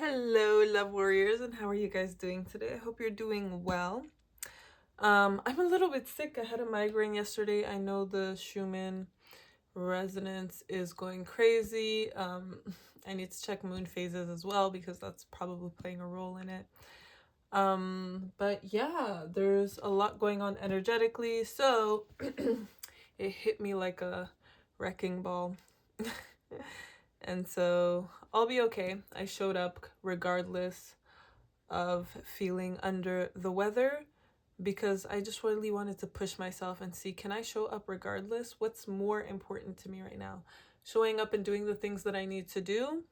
Hello, love warriors, and how are you guys doing today? I hope you're doing well. I'm a little bit sick. I had a migraine yesterday. I know the Schumann resonance is going crazy. I need to check moon phases as well because that's probably playing a role in it. But yeah, there's a lot going on energetically, so it hit me like a wrecking ball. And so I'll be okay. I showed up regardless of feeling under the weather because I just really wanted to push myself and see, can I show up regardless? What's more important to me right now? Showing up and doing the things that I need to do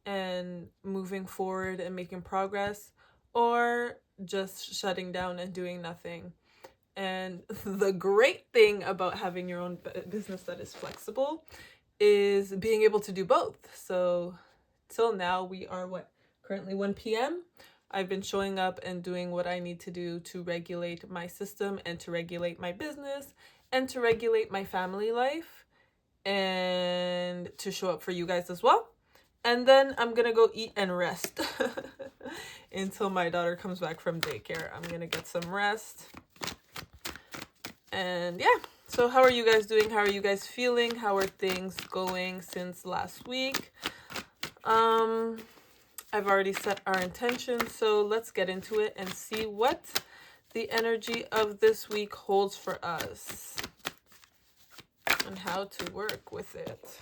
and moving forward and making progress, or just shutting down and doing nothing. And the great thing about having your own business that is flexible is being able to do both. So till now we are currently 1 p.m. I've been showing up and doing what I need to do to regulate my system and to regulate my business and to regulate my family life and to show up for you guys as well. And then I'm gonna go eat and rest until my daughter comes back from daycare. I'm gonna get some rest. And yeah, so how are you guys doing? How are you guys feeling? How are things going since last week? I've already set our intentions, so let's get into it and see what the energy of this week holds for us and how to work with it.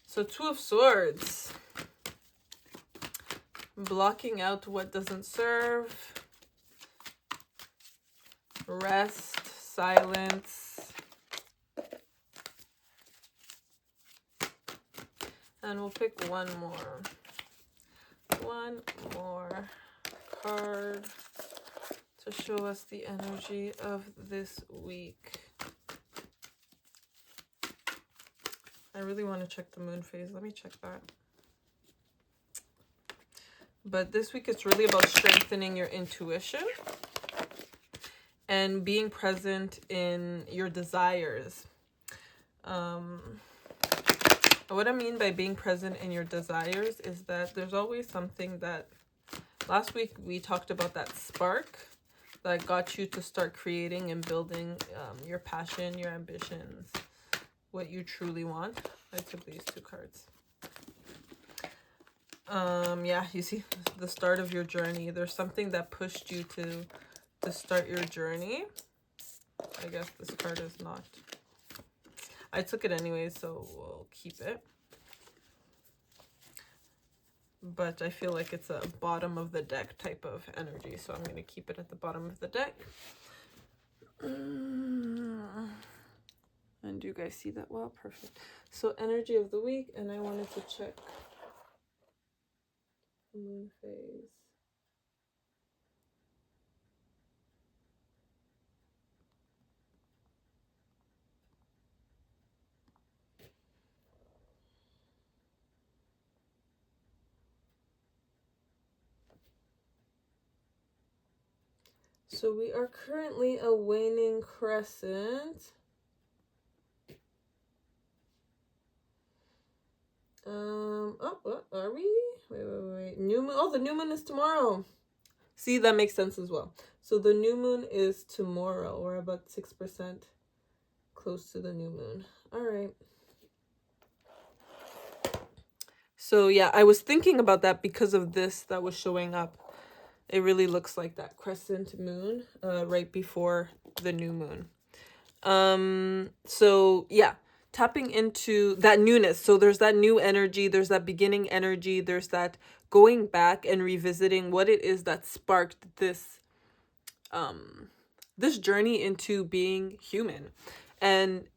So, Two of Swords. Blocking out what doesn't serve. Rest, silence. And we'll pick one more. One more card to show us the energy of this week. I really want to check the moon phase. Let me check that. But this week it's really about strengthening your intuition and being present in your desires. What I mean by being present in your desires is that there's always something that last week we talked about, that spark that got you to start creating and building your passion, your ambitions, what you truly want. I took these two cards. Yeah, you see the start of your journey. There's something that pushed you to start your journey. I guess this card is not. I took it anyway, so we'll keep it. But I feel like it's a bottom of the deck type of energy, so I'm going to keep it at the bottom of the deck. And do you guys see that well? Perfect. So energy of the week, and I wanted to check the moon phase. So we are currently a waning crescent. What are we? Wait. New moon. Oh, the new moon is tomorrow. See, that makes sense as well. So the new moon is tomorrow. We're about 6% close to the new moon. All right. So yeah, I was thinking about that because of this that was showing up. It really looks like that crescent moon right before the new moon. So yeah, tapping into that newness. So there's that new energy, there's that beginning energy, there's that going back and revisiting what it is that sparked this this journey into being human. And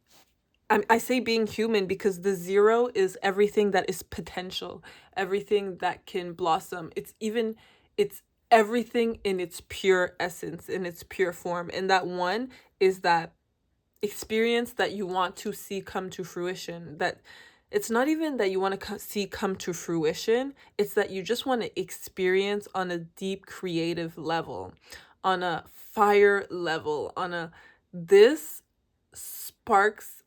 I say being human because the zero is everything that is potential, everything that can blossom. It's everything in its pure essence, in its pure form. And that one is that experience that you want to see come to fruition. That it's not even that you want to see come to fruition, it's that you just want to experience on a deep creative level, on a fire level, on a this sparks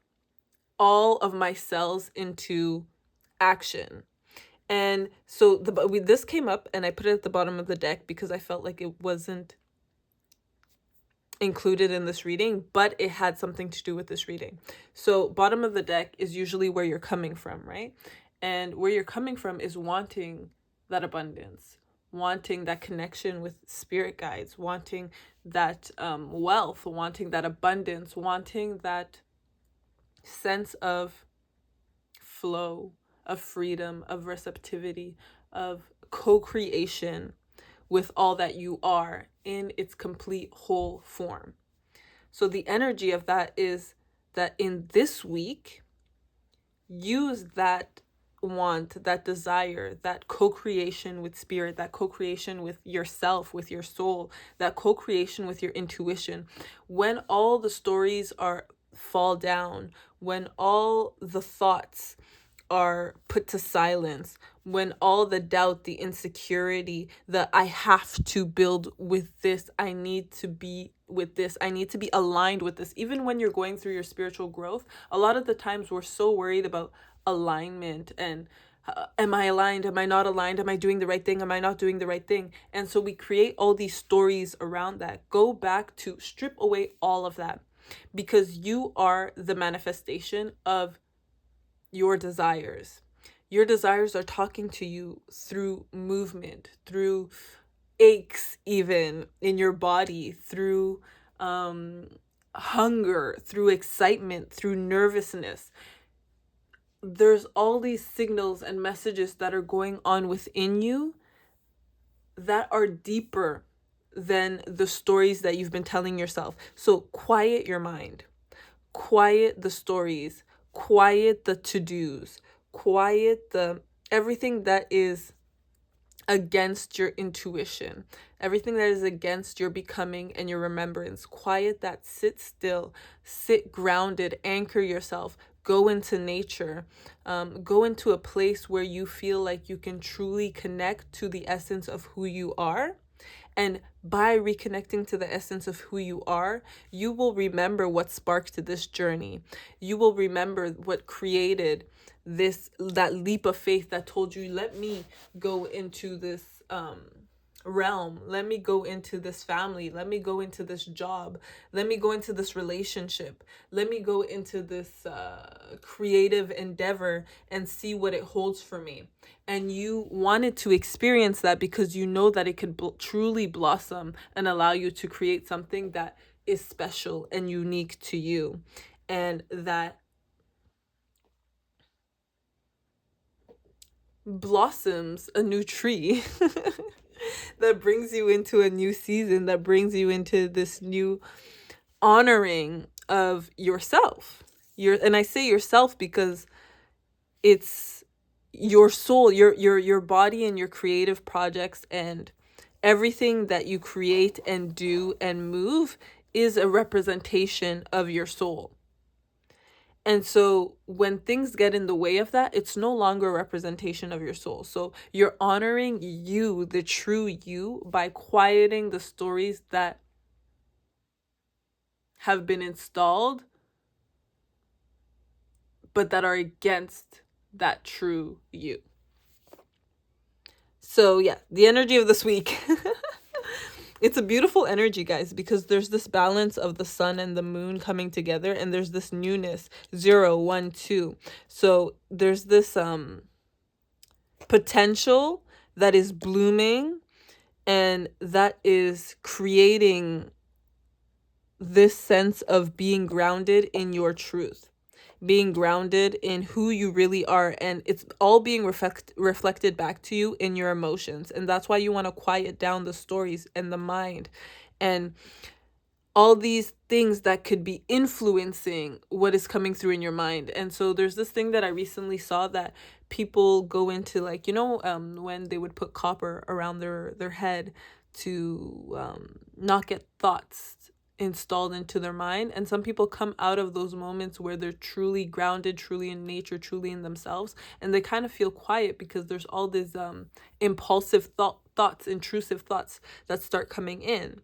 all of my cells into action. And so this came up and I put it at the bottom of the deck because I felt like it wasn't included in this reading, but it had something to do with this reading. So bottom of the deck is usually where you're coming from, right? And where you're coming from is wanting that abundance, wanting that connection with spirit guides, wanting that wealth, wanting that abundance, wanting that sense of flow, of freedom, of receptivity, of co-creation with all that you are in its complete whole form. So the energy of that is that in this week, use that want, that desire, that co-creation with spirit, that co-creation with yourself, with your soul, that co-creation with your intuition. When all the stories fall down, when all the thoughts are put to silence, when all the doubt, the insecurity, the I have to build with this, I need to be with this, I need to be aligned with this. Even when you're going through your spiritual growth, a lot of the times we're so worried about alignment and am I aligned? Am I not aligned? Am I doing the right thing? Am I not doing the right thing? And so we create all these stories around that. Go back to strip away all of that, because you are the manifestation of your desires. Your desires are talking to you through movement, through aches, even in your body, through hunger, through excitement, through nervousness. There's all these signals and messages that are going on within you that are deeper than the stories that you've been telling yourself. So quiet your mind, quiet the stories, quiet the to-dos, quiet the everything that is against your intuition, everything that is against your becoming and your remembrance. Quiet that, sit still, sit grounded, anchor yourself, go into nature, go into a place where you feel like you can truly connect to the essence of who you are. And by reconnecting to the essence of who you are, you will remember what sparked this journey. You will remember what created that leap of faith that told you, let me go into this realm. Let me go into this family. Let me go into this job. Let me go into this relationship. Let me go into this creative endeavor and see what it holds for me. And you wanted to experience that because you know that it could truly blossom and allow you to create something that is special and unique to you, and that blossoms a new tree that brings you into a new season, that brings you into this new honoring of yourself. And I say yourself because it's your soul, your body, and your creative projects, and everything that you create and do and move is a representation of your soul. And so when things get in the way of that, it's no longer a representation of your soul. So you're honoring you, the true you, by quieting the stories that have been installed, but that are against that true you. So yeah, the energy of this week. It's a beautiful energy, guys, because there's this balance of the sun and the moon coming together, and there's this newness, 0, 1, 2. So there's this potential that is blooming, and that is creating this sense of being grounded in your truth, being grounded in who you really are, and it's all being reflected back to you in your emotions. And that's why you want to quiet down the stories and the mind and all these things that could be influencing what is coming through in your mind. And so there's this thing that I recently saw that people go into, like, when they would put copper around their head to not get thoughts installed into their mind. And some people come out of those moments where they're truly grounded, truly in nature, truly in themselves, and they kind of feel quiet because there's all these impulsive thoughts, intrusive thoughts that start coming in.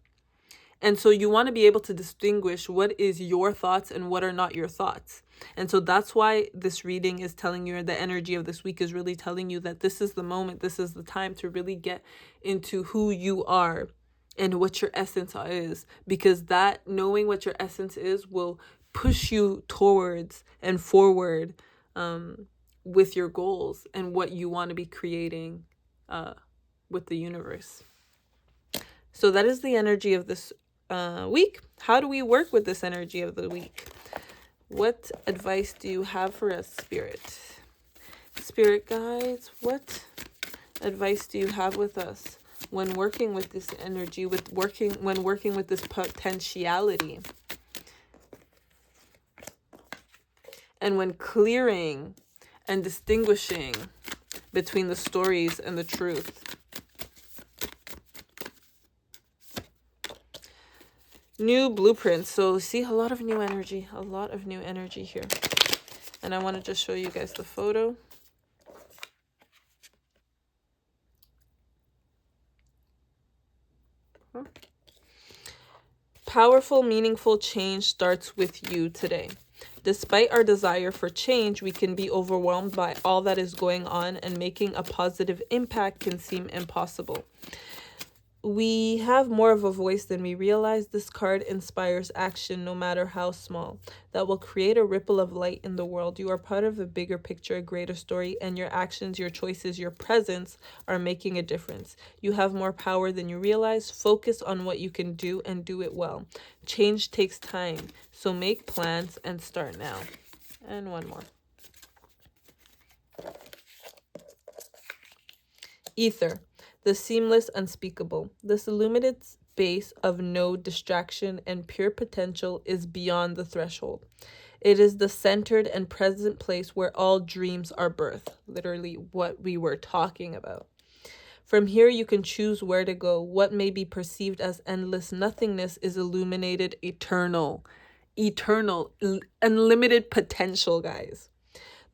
And so you want to be able to distinguish what is your thoughts and what are not your thoughts. And so that's why this reading is telling you, the energy of this week is really telling you that this is the moment, this is the time to really get into who you are and what your essence is, because that knowing what your essence is will push you towards and forward with your goals and what you want to be creating with the universe. So that is the energy of this week. How do we work with this energy of the week? What advice do you have for us, Spirit? Spirit guides, what advice do you have with us when working with this energy, when working with this potentiality? And when clearing and distinguishing between the stories and the truth. New blueprints. So see a lot of new energy here. And I want to just show you guys the photo. Powerful, meaningful change starts with you today. Despite our desire for change, we can be overwhelmed by all that is going on, and making a positive impact can seem impossible. We have more of a voice than we realize. This card inspires action, no matter how small, that will create a ripple of light in the world. You are part of a bigger picture, a greater story, and your actions, your choices, your presence are making a difference. You have more power than you realize. Focus on what you can do and do it well. Change takes time, so make plans and start now. And one more. Ether. The seamless, unspeakable. This illuminated space of no distraction and pure potential is beyond the threshold. It is the centered and present place where all dreams are birthed. Literally what we were talking about. From here, you can choose where to go. What may be perceived as endless nothingness is illuminated, eternal, unlimited potential, guys.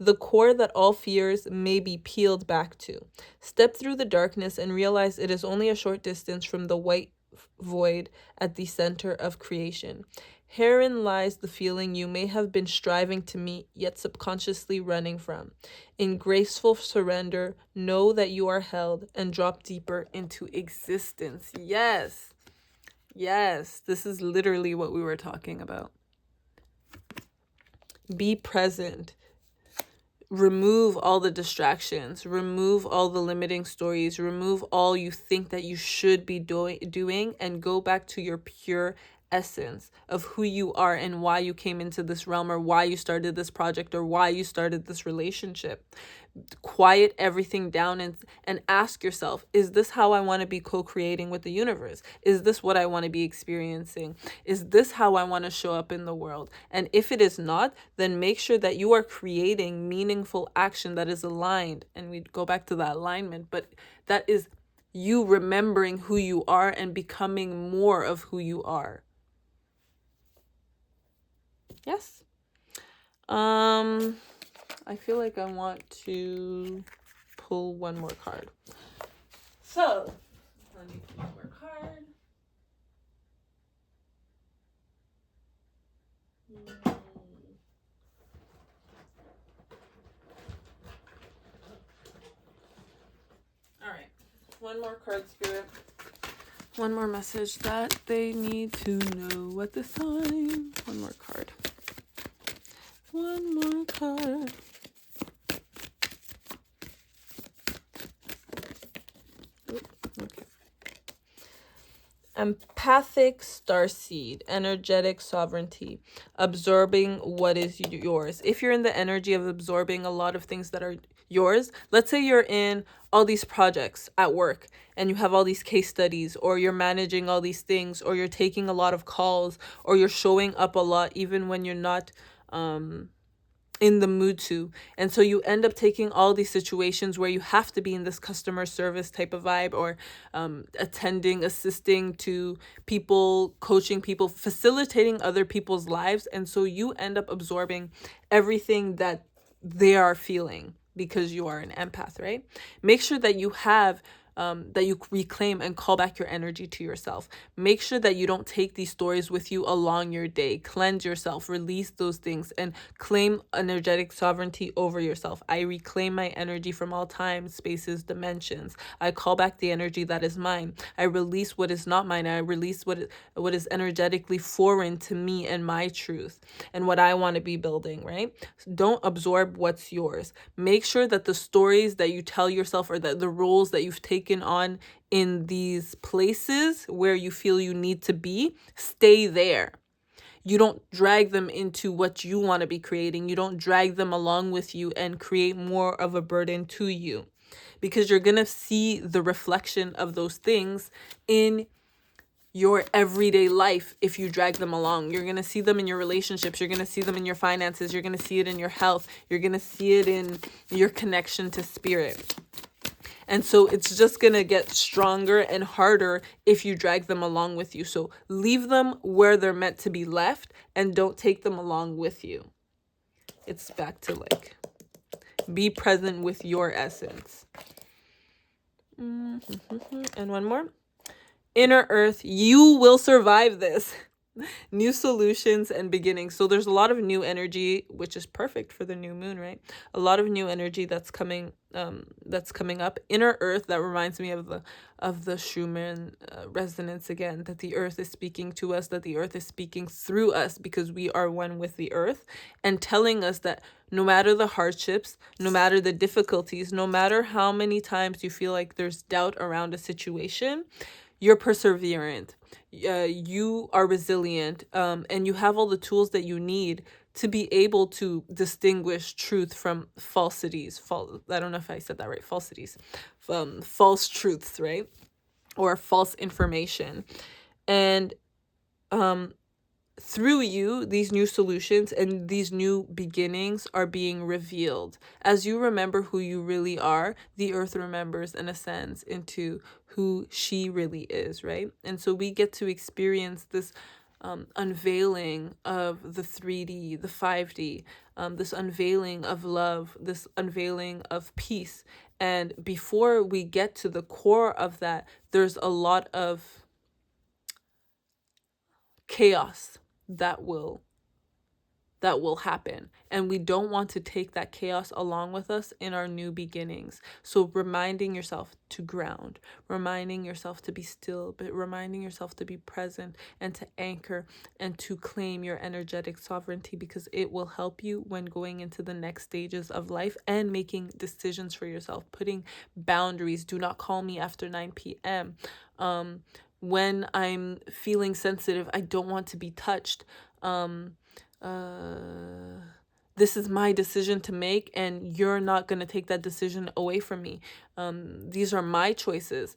The core that all fears may be peeled back to. Step through the darkness and realize it is only a short distance from the white void at the center of creation. Herein lies the feeling you may have been striving to meet, yet subconsciously running from. In graceful surrender, know that you are held and drop deeper into existence. Yes. Yes, this is literally what we were talking about. Be present. Remove all the distractions, remove all the limiting stories, remove all you think that you should be doing, and go back to your pure essence of who you are and why you came into this realm, or why you started this project, or why you started this relationship. Quiet everything down and ask yourself, is this how I want to be co-creating with the universe? Is this what I want to be experiencing? Is this how I want to show up in the world? And if it is not, then make sure that you are creating meaningful action that is aligned. And we go back to that alignment, but that is you remembering who you are and becoming more of who you are. Yes. I feel like I want to pull one more card. So, let me pull one more card. All right. One more card, Spirit. One more message that they need to know at this time. One more card. One more card. Okay. Empathic starseed, energetic sovereignty, absorbing what is yours. If you're in the energy of absorbing a lot of things that are yours, let's say you're in all these projects at work and you have all these case studies, or you're managing all these things, or you're taking a lot of calls, or you're showing up a lot even when you're not in the mood to. And so you end up taking all these situations where you have to be in this customer service type of vibe, or attending, assisting to people, coaching people, facilitating other people's lives. And so you end up absorbing everything that they are feeling because you are an empath, right? Make sure that you have that you reclaim and call back your energy to yourself. Make sure that you don't take these stories with you along your day. Cleanse yourself, release those things, and claim energetic sovereignty over yourself. I reclaim my energy from all time, spaces, dimensions. I call back the energy that is mine. I release what is not mine. I release what is energetically foreign to me and my truth and what I want to be building, right? Don't absorb what's yours. Make sure that the stories that you tell yourself, or that the roles that you've taken on in these places where you feel you need to be, stay there. You don't drag them into what you want to be creating. You don't drag them along with you and create more of a burden to you, because you're going to see the reflection of those things in your everyday life. If you drag them along, you're going to see them in your relationships, you're going to see them in your finances, you're going to see it in your health, you're going to see it in your connection to spirit. And so it's just going to get stronger and harder if you drag them along with you. So leave them where they're meant to be left and don't take them along with you. It's back to like, be present with your essence. And one more. Inner Earth, you will survive this. New solutions and beginnings. So there's a lot of new energy, which is perfect for the new moon, right? A lot of new energy that's coming up. Inner Earth, that reminds me of the Schumann resonance again, that the earth is speaking to us, that the earth is speaking through us, because we are one with the earth, and telling us that no matter the hardships, no matter the difficulties, no matter how many times you feel like there's doubt around a situation, you're perseverant, you are resilient, and you have all the tools that you need to be able to distinguish truth from falsities. I don't know if I said that right. Falsities, false truths, right? Or false information. And through you, these new solutions and these new beginnings are being revealed. As you remember who you really are, the earth remembers and ascends into who she really is, right? And so we get to experience this unveiling of the 3D, the 5D, this unveiling of love, this unveiling of peace. And before we get to the core of that, there's a lot of chaos that will happen, and we don't want to take that chaos along with us in our new beginnings. So reminding yourself to ground, reminding yourself to be still, but reminding yourself to be present and to anchor and to claim your energetic sovereignty, because it will help you when going into the next stages of life and making decisions for yourself, putting boundaries. Do not call me after 9 p.m. When I'm feeling sensitive, I don't want to be touched. This is my decision to make, and you're not going to take that decision away from me. These are my choices.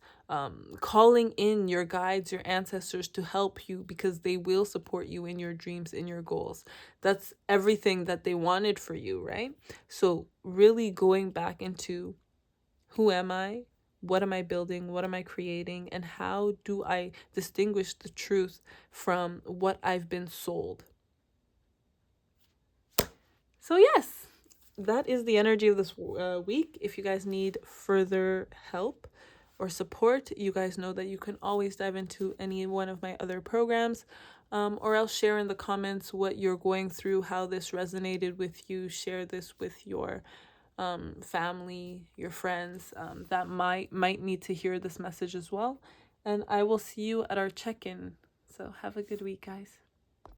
Calling in your guides, your ancestors, to help you, because they will support you in your dreams, in your goals. That's everything that they wanted for you, right? So really going back into, who am I? What am I building? What am I creating? And how do I distinguish the truth from what I've been sold? So yes, that is the energy of this week. If you guys need further help or support, you guys know that you can always dive into any one of my other programs, or else share in the comments what you're going through, how this resonated with you. Share this with your family, your friends that might need to hear this message as well. And I will see you at our check-in. So have a good week, guys.